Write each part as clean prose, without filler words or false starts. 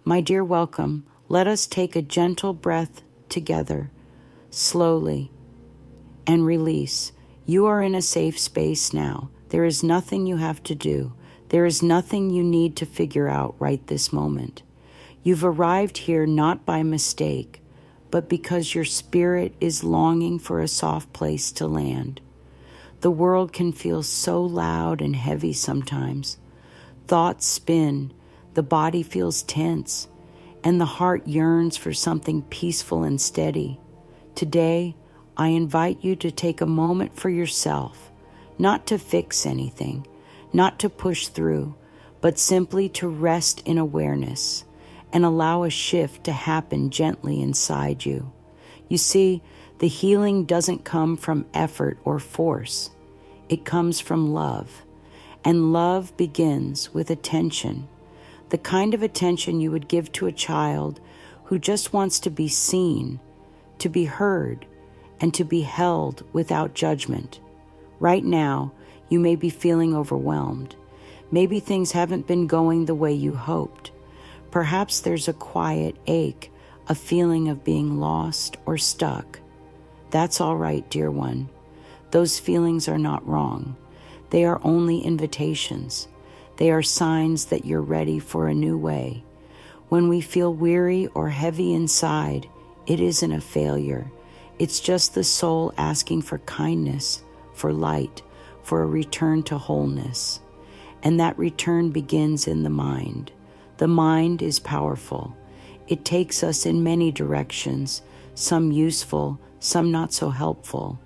My dear, welcome. Let us take a gentle breath together, slowly, and release. You are in a safe space now. There is nothing you have to do. There is nothing you need to figure out right this moment. You've arrived here not by mistake, but because your spirit is longing for a soft place to land. The world can feel so loud and heavy sometimes. Thoughts spin, the body feels tense, and the heart yearns for something peaceful and steady. Today, I invite you to take a moment for yourself, not to fix anything, not to push through, but simply to rest in awareness and allow a shift to happen gently inside you. You see, the healing doesn't come from effort or force. It comes from love. And love begins with attention, the kind of attention you would give to a child who just wants to be seen, to be heard, and to be held without judgment. Right now, you may be feeling overwhelmed. Maybe things haven't been going the way you hoped. Perhaps there's a quiet ache, a feeling of being lost or stuck. That's all right, dear one. Those feelings are not wrong. They are only invitations. They are signs that you're ready for a new way. When we feel weary or heavy inside, it isn't a failure. It's just the soul asking for kindness, for light, for a return to wholeness. And that return begins in the mind. The mind is powerful. It takes us in many directions, some useful, some not so helpful.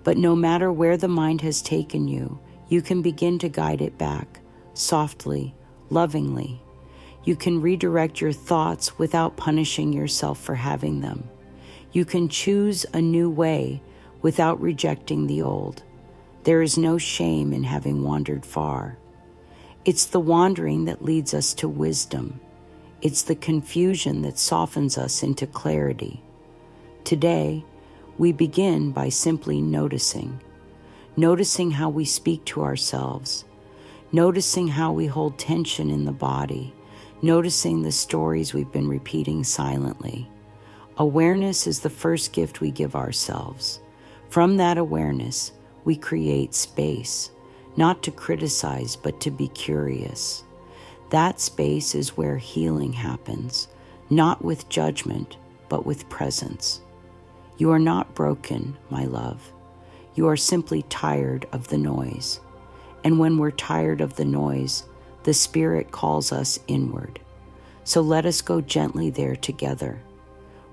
But no matter where the mind has taken you, you can begin to guide it back, softly, lovingly. You can redirect your thoughts without punishing yourself for having them. You can choose a new way without rejecting the old. There is no shame in having wandered far. It's the wandering that leads us to wisdom. It's the confusion that softens us into clarity. Today, we begin by simply noticing how we speak to ourselves, noticing how we hold tension in the body, noticing the stories we've been repeating silently. Awareness is the first gift we give ourselves. From that awareness, we create space, not to criticize, but to be curious. That space is where healing happens, not with judgment, but with presence. You are not broken, my love. You are simply tired of the noise. And when we're tired of the noise, the Spirit calls us inward. So let us go gently there together.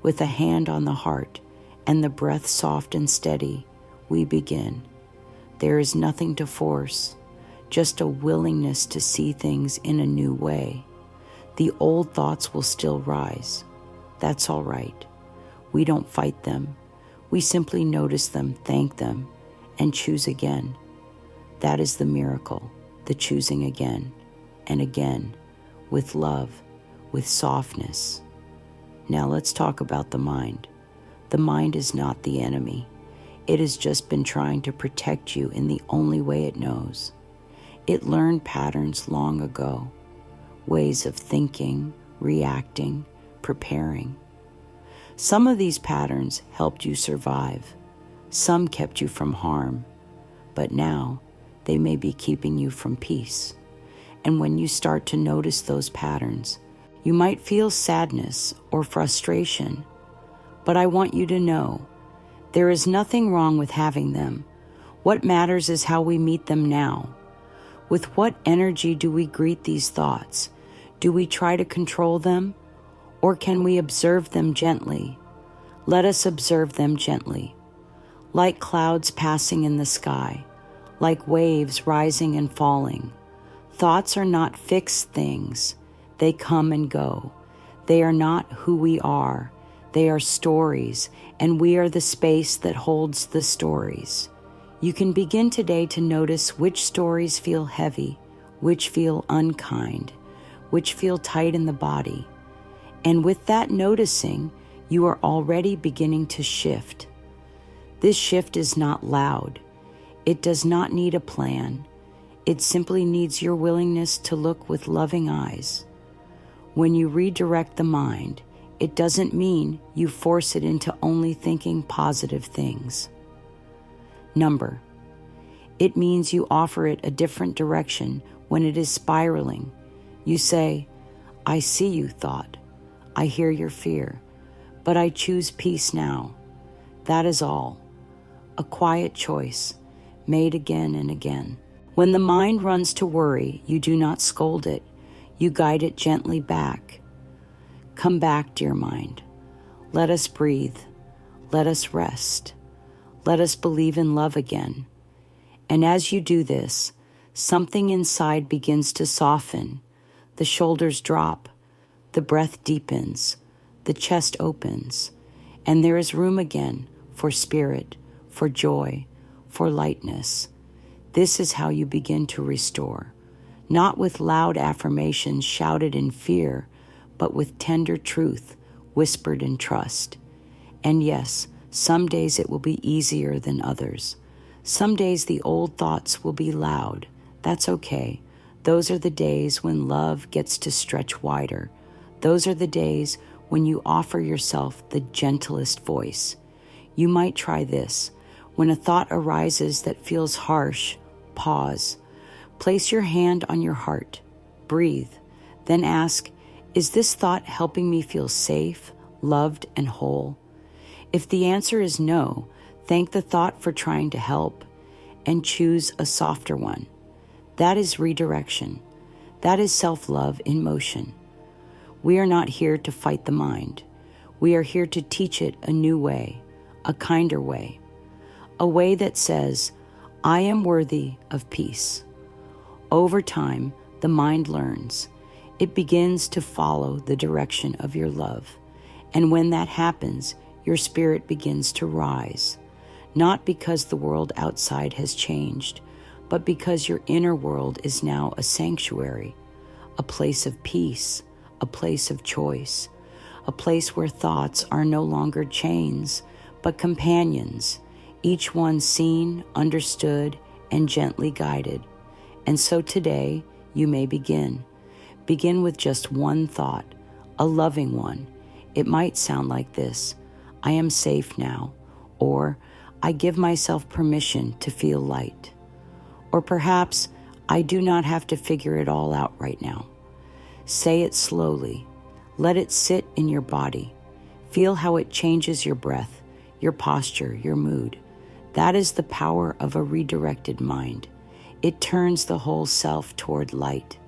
With a hand on the heart and the breath soft and steady, we begin. There is nothing to force, just a willingness to see things in a new way. The old thoughts will still rise. That's all right. We don't fight them. We simply notice them, thank them, and choose again. That is the miracle, the choosing again and again, with love, with softness. Now let's talk about the mind. The mind is not the enemy. It has just been trying to protect you in the only way it knows. It learned patterns long ago, ways of thinking, reacting, preparing. Some of these patterns helped you survive. Some kept you from harm. But now, they may be keeping you from peace. And when you start to notice those patterns, you might feel sadness or frustration. But I want you to know, there is nothing wrong with having them. What matters is how we meet them now. With what energy do we greet these thoughts? Do we try to control them? Or can we observe them gently? Let us observe them gently. Like clouds passing in the sky, like waves rising and falling. Thoughts are not fixed things. They come and go. They are not who we are. They are stories, and we are the space that holds the stories. You can begin today to notice which stories feel heavy, which feel unkind, which feel tight in the body. And with that noticing, you are already beginning to shift. This shift is not loud. It does not need a plan. It simply needs your willingness to look with loving eyes. When you redirect the mind, it doesn't mean you force it into only thinking positive things. Number, it means you offer it a different direction when it is spiraling. You say, I see you, thought. I hear your fear, but I choose peace now. That is all. A quiet choice, made again and again. When the mind runs to worry, you do not scold it. You guide it gently back. Come back, dear mind. Let us breathe. Let us rest. Let us believe in love again. And as you do this, something inside begins to soften. The shoulders drop. The breath deepens. The chest opens. And there is room again for spirit, for joy, for lightness. This is how you begin to restore. Not with loud affirmations shouted in fear, but with tender truth whispered in trust. And yes, some days it will be easier than others. Some days the old thoughts will be loud. That's okay. Those are the days when love gets to stretch wider. Those are the days when you offer yourself the gentlest voice. You might try this. When a thought arises that feels harsh, pause. Place your hand on your heart. Breathe. Then ask, is this thought helping me feel safe, loved, and whole? If the answer is no, thank the thought for trying to help and choose a softer one. That is redirection. That is self-love in motion. We are not here to fight the mind. We are here to teach it a new way, a kinder way, a way that says, I am worthy of peace. Over time, the mind learns. It begins to follow the direction of your love. And when that happens, your spirit begins to rise. Not because the world outside has changed, but because your inner world is now a sanctuary, a place of peace, a place of choice, a place where thoughts are no longer chains, but companions, each one seen, understood, and gently guided. And so today, you may begin. Begin with just one thought, a loving one. It might sound like this: I am safe now, or I give myself permission to feel light. Or perhaps, I do not have to figure it all out right now. Say it slowly. Let it sit in your body. Feel how it changes your breath, your posture, your mood. That is the power of a redirected mind. It turns the whole self toward light.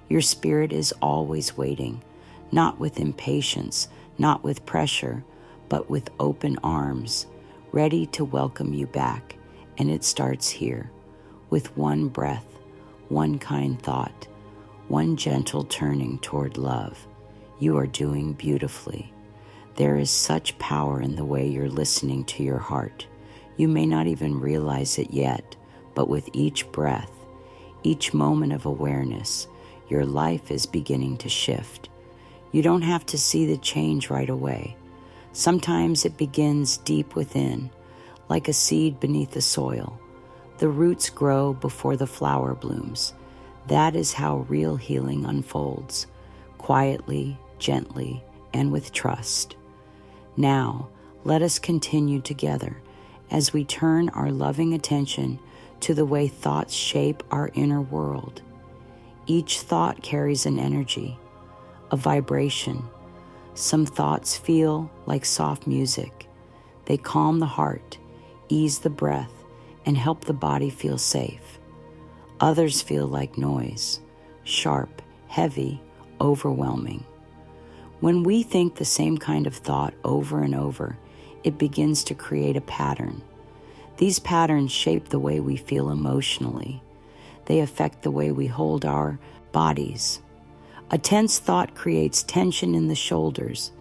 Your spirit is always waiting, not with impatience, not with pressure, but with open arms, ready to welcome you back. And it starts here, with one breath, one kind thought, one gentle turning toward love. You are doing beautifully. There is such power in the way you're listening to your heart. You may not even realize it yet, but with each breath, each moment of awareness, your life is beginning to shift. You don't have to see the change right away. Sometimes it begins deep within, like a seed beneath the soil. The roots grow before the flower blooms. That is how real healing unfolds, quietly, gently, and with trust. Now, let us continue together as we turn our loving attention to the way thoughts shape our inner world. Each thought carries an energy, a vibration. Some thoughts feel like soft music. They calm the heart, ease the breath, and help the body feel safe. Others feel like noise, sharp, heavy, overwhelming. When we think the same kind of thought over and over, it begins to create a pattern. These patterns shape the way we feel emotionally. They affect the way we hold our bodies. A tense thought creates tension in the shoulders.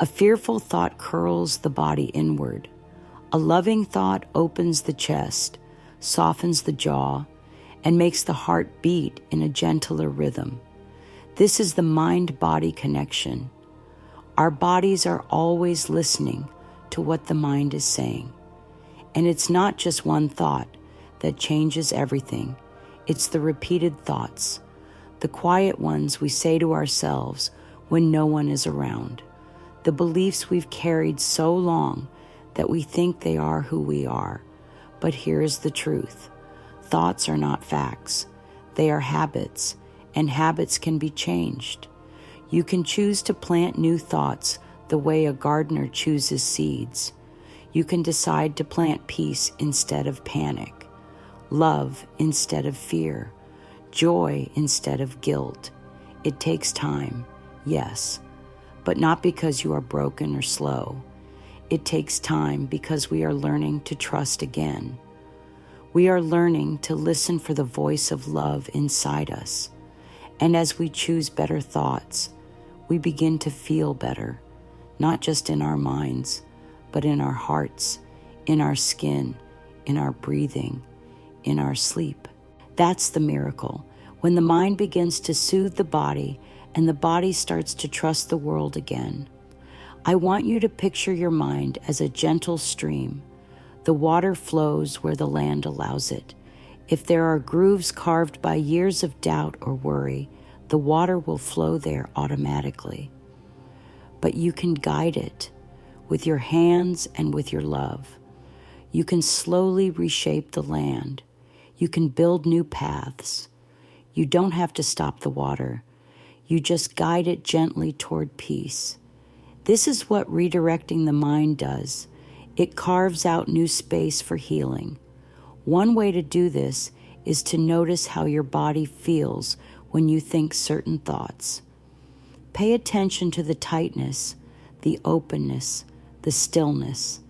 A fearful thought curls the body inward. A loving thought opens the chest, softens the jaw, and makes the heart beat in a gentler rhythm. This is the mind-body connection. Our bodies are always listening to what the mind is saying. And it's not just one thought that changes everything. It's the repeated thoughts, the quiet ones we say to ourselves when no one is around. The beliefs we've carried so long that we think they are who we are. But here is the truth. Thoughts are not facts. They are habits, and habits can be changed. You can choose to plant new thoughts the way a gardener chooses seeds. You can decide to plant peace instead of panic, love instead of fear, joy instead of guilt. It takes time, yes, but not because you are broken or slow. It takes time because we are learning to trust again. We are learning to listen for the voice of love inside us. And as we choose better thoughts, we begin to feel better, not just in our minds, but in our hearts, in our skin, in our breathing, in our sleep. That's the miracle. When the mind begins to soothe the body and the body starts to trust the world again. I want you to picture your mind as a gentle stream. The water flows where the land allows it. If there are grooves carved by years of doubt or worry, the water will flow there automatically. But you can guide it with your hands and with your love. You can slowly reshape the land. You can build new paths. You don't have to stop the water. You just guide it gently toward peace. This is what redirecting the mind does. It carves out new space for healing. One way to do this is to notice how your body feels when you think certain thoughts. Pay attention to the tightness, the openness, the stillness.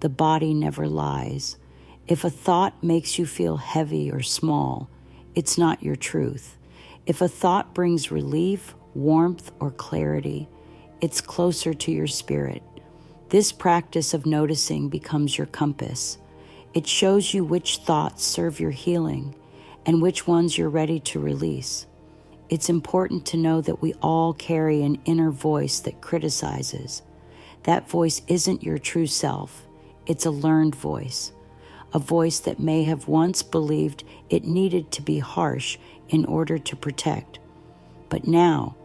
The body never lies. If a thought makes you feel heavy or small, it's not your truth. If a thought brings relief, warmth, or clarity, it's closer to your spirit. This practice of noticing becomes your compass. It shows you which thoughts serve your healing and which ones you're ready to release. It's important to know that we all carry an inner voice that criticizes. That voice isn't your true self. It's a learned voice, a voice that may have once believed it needed to be harsh in order to protect. But now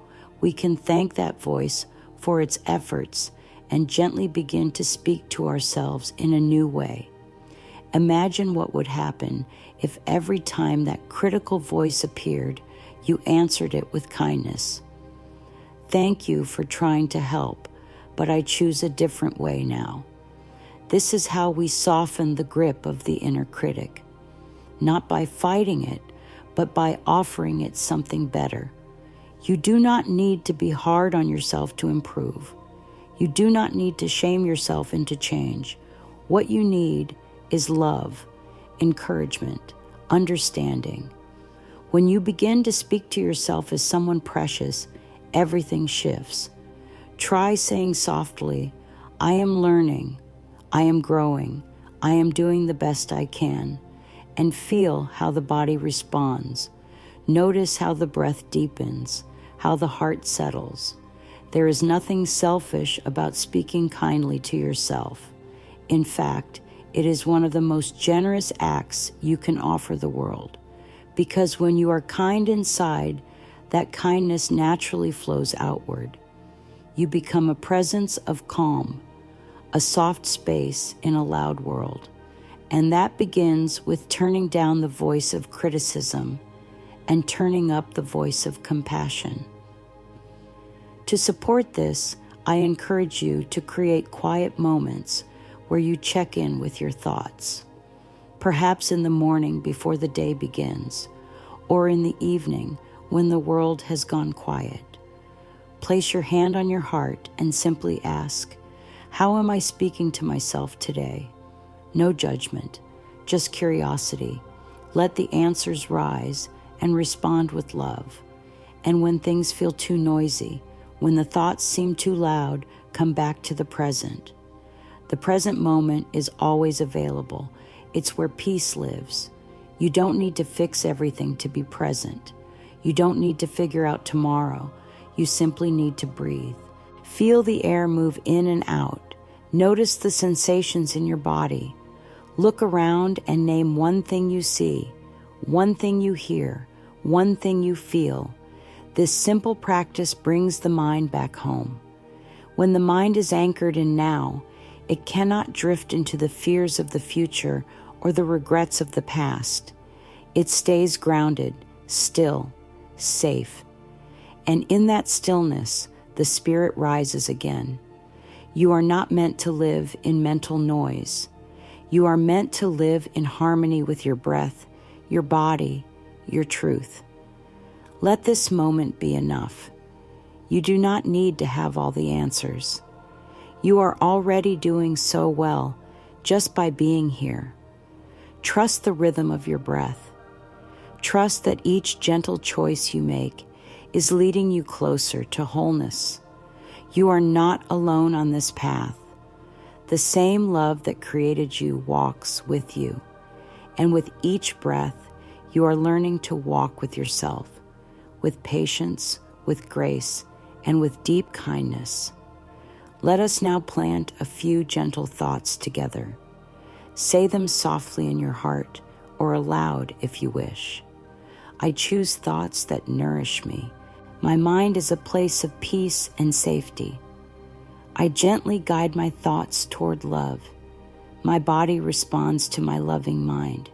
we can thank that voice for its efforts and gently begin to speak to ourselves in a new way. Imagine what would happen if every time that critical voice appeared, you answered it with kindness. Thank you for trying to help, but I choose a different way now. This is how we soften the grip of the inner critic, not by fighting it, but by offering it something better. You do not need to be hard on yourself to improve. You do not need to shame yourself into change. What you need is love, encouragement, understanding. When you begin to speak to yourself as someone precious, everything shifts. Try saying softly, I am learning, I am growing, I am doing the best I can, and feel how the body responds. Notice how the breath deepens, how the heart settles. There is nothing selfish about speaking kindly to yourself. In fact, it is one of the most generous acts you can offer the world. Because when you are kind inside, that kindness naturally flows outward. You become a presence of calm, a soft space in a loud world. And that begins with turning down the voice of criticism and turning up the voice of compassion. To support this, I encourage you to create quiet moments where you check in with your thoughts. Perhaps in the morning before the day begins, or in the evening when the world has gone quiet. Place your hand on your heart and simply ask, how am I speaking to myself today? No judgment, just curiosity. Let the answers rise and respond with love. And when things feel too noisy, when the thoughts seem too loud, come back to the present. The present moment is always available. It's where peace lives. You don't need to fix everything to be present. You don't need to figure out tomorrow. You simply need to breathe. Feel the air move in and out. Notice the sensations in your body. Look around and name one thing you see, one thing you hear, one thing you feel. This simple practice brings the mind back home. When the mind is anchored in now, it cannot drift into the fears of the future or the regrets of the past. It stays grounded, still, safe. And in that stillness, the spirit rises again. You are not meant to live in mental noise. You are meant to live in harmony with your breath, your body, your truth. Let this moment be enough. You do not need to have all the answers. You are already doing so well just by being here. Trust the rhythm of your breath. Trust that each gentle choice you make is leading you closer to wholeness. You are not alone on this path. The same love that created you walks with you, and with each breath, you are learning to walk with yourself, with patience, with grace, and with deep kindness. Let us now plant a few gentle thoughts together. Say them softly in your heart or aloud if you wish. I choose thoughts that nourish me. My mind is a place of peace and safety. I gently guide my thoughts toward love. My body responds to my loving mind.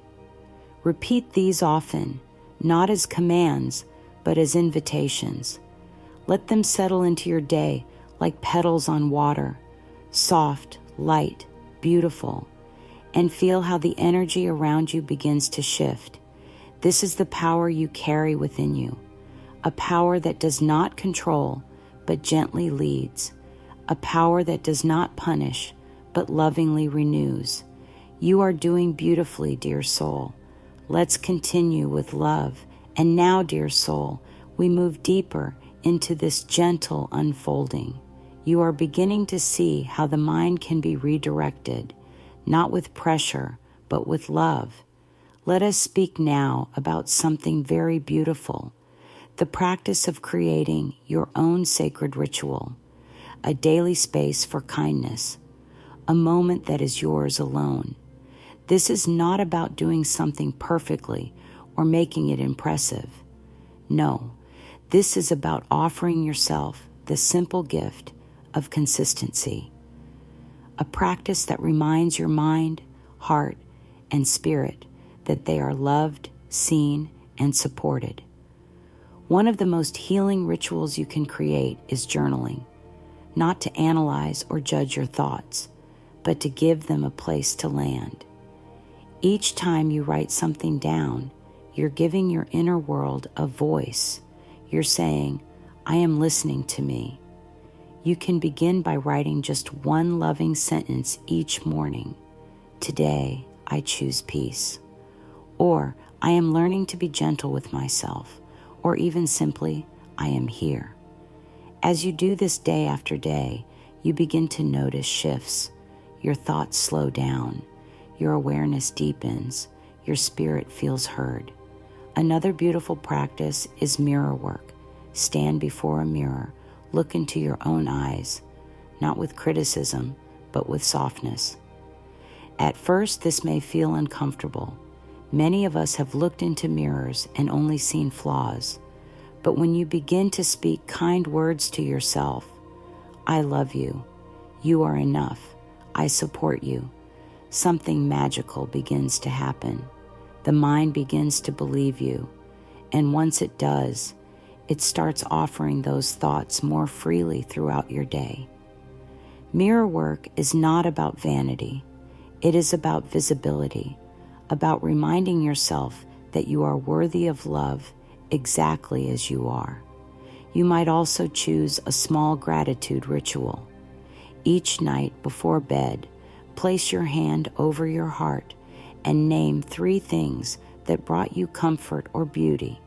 Repeat these often, not as commands, but as invitations. Let them settle into your day like petals on water, soft, light, beautiful, and feel how the energy around you begins to shift. This is the power you carry within you, a power that does not control, but gently leads, a power that does not punish, but lovingly renews. You are doing beautifully, dear soul. Let's continue with love. And now, dear soul, we move deeper into this gentle unfolding. You are beginning to see how the mind can be redirected, not with pressure, but with love. Let us speak now about something very beautiful, the practice of creating your own sacred ritual, a daily space for kindness, a moment that is yours alone. This is not about doing something perfectly or making it impressive. No, this is about offering yourself the simple gift of consistency, a practice that reminds your mind, heart, and spirit that they are loved, seen, and supported. One of the most healing rituals you can create is journaling, not to analyze or judge your thoughts, but to give them a place to land. Each time you write something down, you're giving your inner world a voice. You're saying, I am listening to me. You can begin by writing just one loving sentence each morning. Today, I choose peace. Or, I am learning to be gentle with myself. Or even simply, I am here. As you do this day after day, you begin to notice shifts. Your thoughts slow down. Your awareness deepens. Your spirit feels heard. Another beautiful practice is mirror work. Stand before a mirror. Look into your own eyes, not with criticism, but with softness. At first, this may feel uncomfortable. Many of us have looked into mirrors and only seen flaws. But when you begin to speak kind words to yourself, I love you, you are enough, I support you, something magical begins to happen. The mind begins to believe you, and once it does, it starts offering those thoughts more freely throughout your day. Mirror work is not about vanity. It is about visibility, about reminding yourself that you are worthy of love exactly as you are. You might also choose a small gratitude ritual. Each night before bed, place your hand over your heart and name 3 things that brought you comfort or beauty.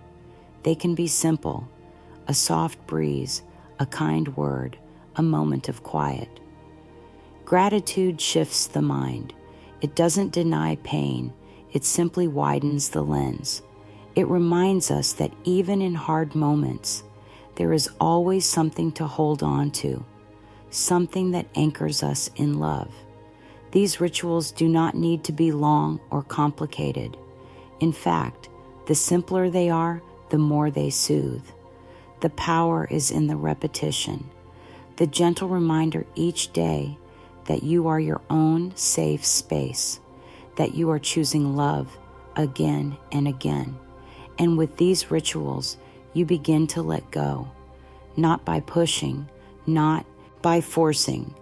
They can be simple: a soft breeze, a kind word, a moment of quiet. Gratitude shifts the mind. It doesn't deny pain. It simply widens the lens. It reminds us that even in hard moments, there is always something to hold on to, something that anchors us in love. These rituals do not need to be long or complicated. In fact, the simpler they are, the more they soothe. The power is in the repetition, the gentle reminder each day that you are your own safe space, that you are choosing love again and again. And with these rituals, you begin to let go, not by pushing, not by forcing,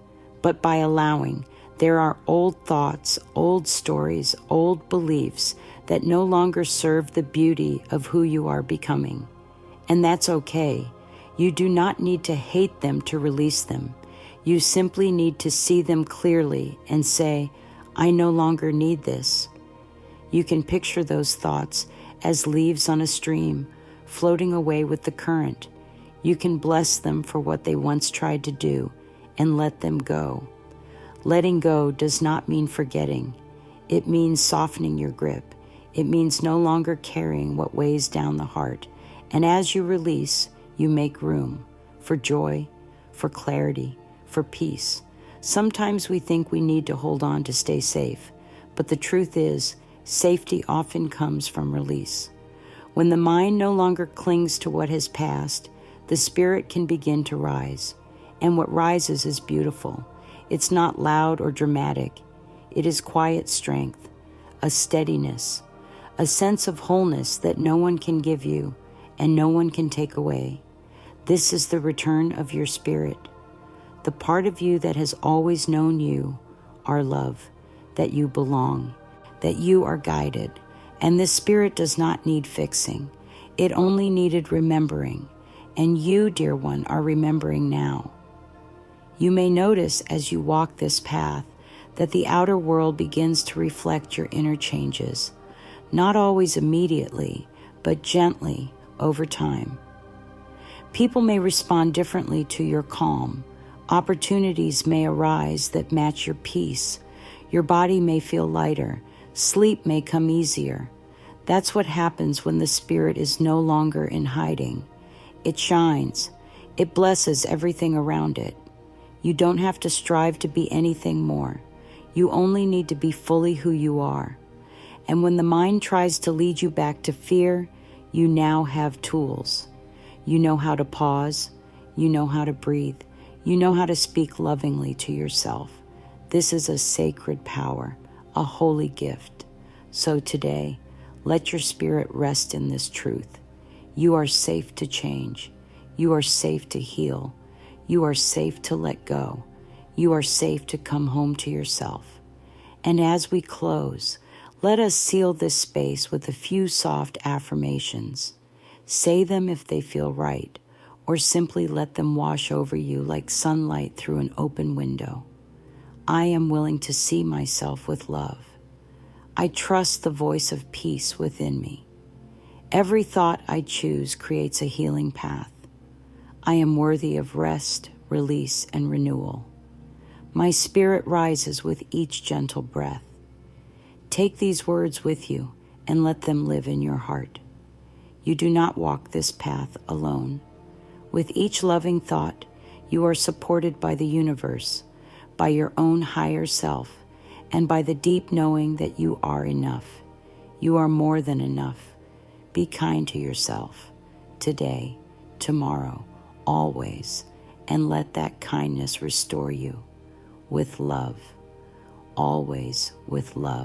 but by allowing. There are old thoughts, old stories, old beliefs that no longer serve the beauty of who you are becoming. And that's okay. You do not need to hate them to release them. You simply need to see them clearly and say, I no longer need this. You can picture those thoughts as leaves on a stream, floating away with the current. You can bless them for what they once tried to do and let them go. Letting go does not mean forgetting. It means softening your grip. It means no longer carrying what weighs down the heart. And as you release, you make room for joy, for clarity, for peace. Sometimes we think we need to hold on to stay safe, but the truth is, safety often comes from release. When the mind no longer clings to what has passed, the spirit can begin to rise. And what rises is beautiful. It's not loud or dramatic. It is quiet strength, a steadiness, a sense of wholeness that no one can give you and no one can take away. This is the return of your spirit, the part of you that has always known you are love, that you belong, that you are guided. And this spirit does not need fixing. It only needed remembering. And you, dear one, are remembering now. You may notice as you walk this path that the outer world begins to reflect your inner changes, not always immediately, but gently over time. People may respond differently to your calm. Opportunities may arise that match your peace. Your body may feel lighter. Sleep may come easier. That's what happens when the spirit is no longer in hiding. It shines. It blesses everything around it. You don't have to strive to be anything more. You only need to be fully who you are. And when the mind tries to lead you back to fear, you now have tools. You know how to pause. You know how to breathe. You know how to speak lovingly to yourself. This is a sacred power, a holy gift. So today, let your spirit rest in this truth. You are safe to change. You are safe to heal. You are safe to let go. You are safe to come home to yourself. And as we close, let us seal this space with a few soft affirmations. Say them if they feel right, or simply let them wash over you like sunlight through an open window. I am willing to see myself with love. I trust the voice of peace within me. Every thought I choose creates a healing path. I am worthy of rest, release, and renewal. My spirit rises with each gentle breath. Take these words with you and let them live in your heart. You do not walk this path alone. With each loving thought, you are supported by the universe, by your own higher self, and by the deep knowing that you are enough. You are more than enough. Be kind to yourself, today, tomorrow, always, and let that kindness restore you with love, always with love.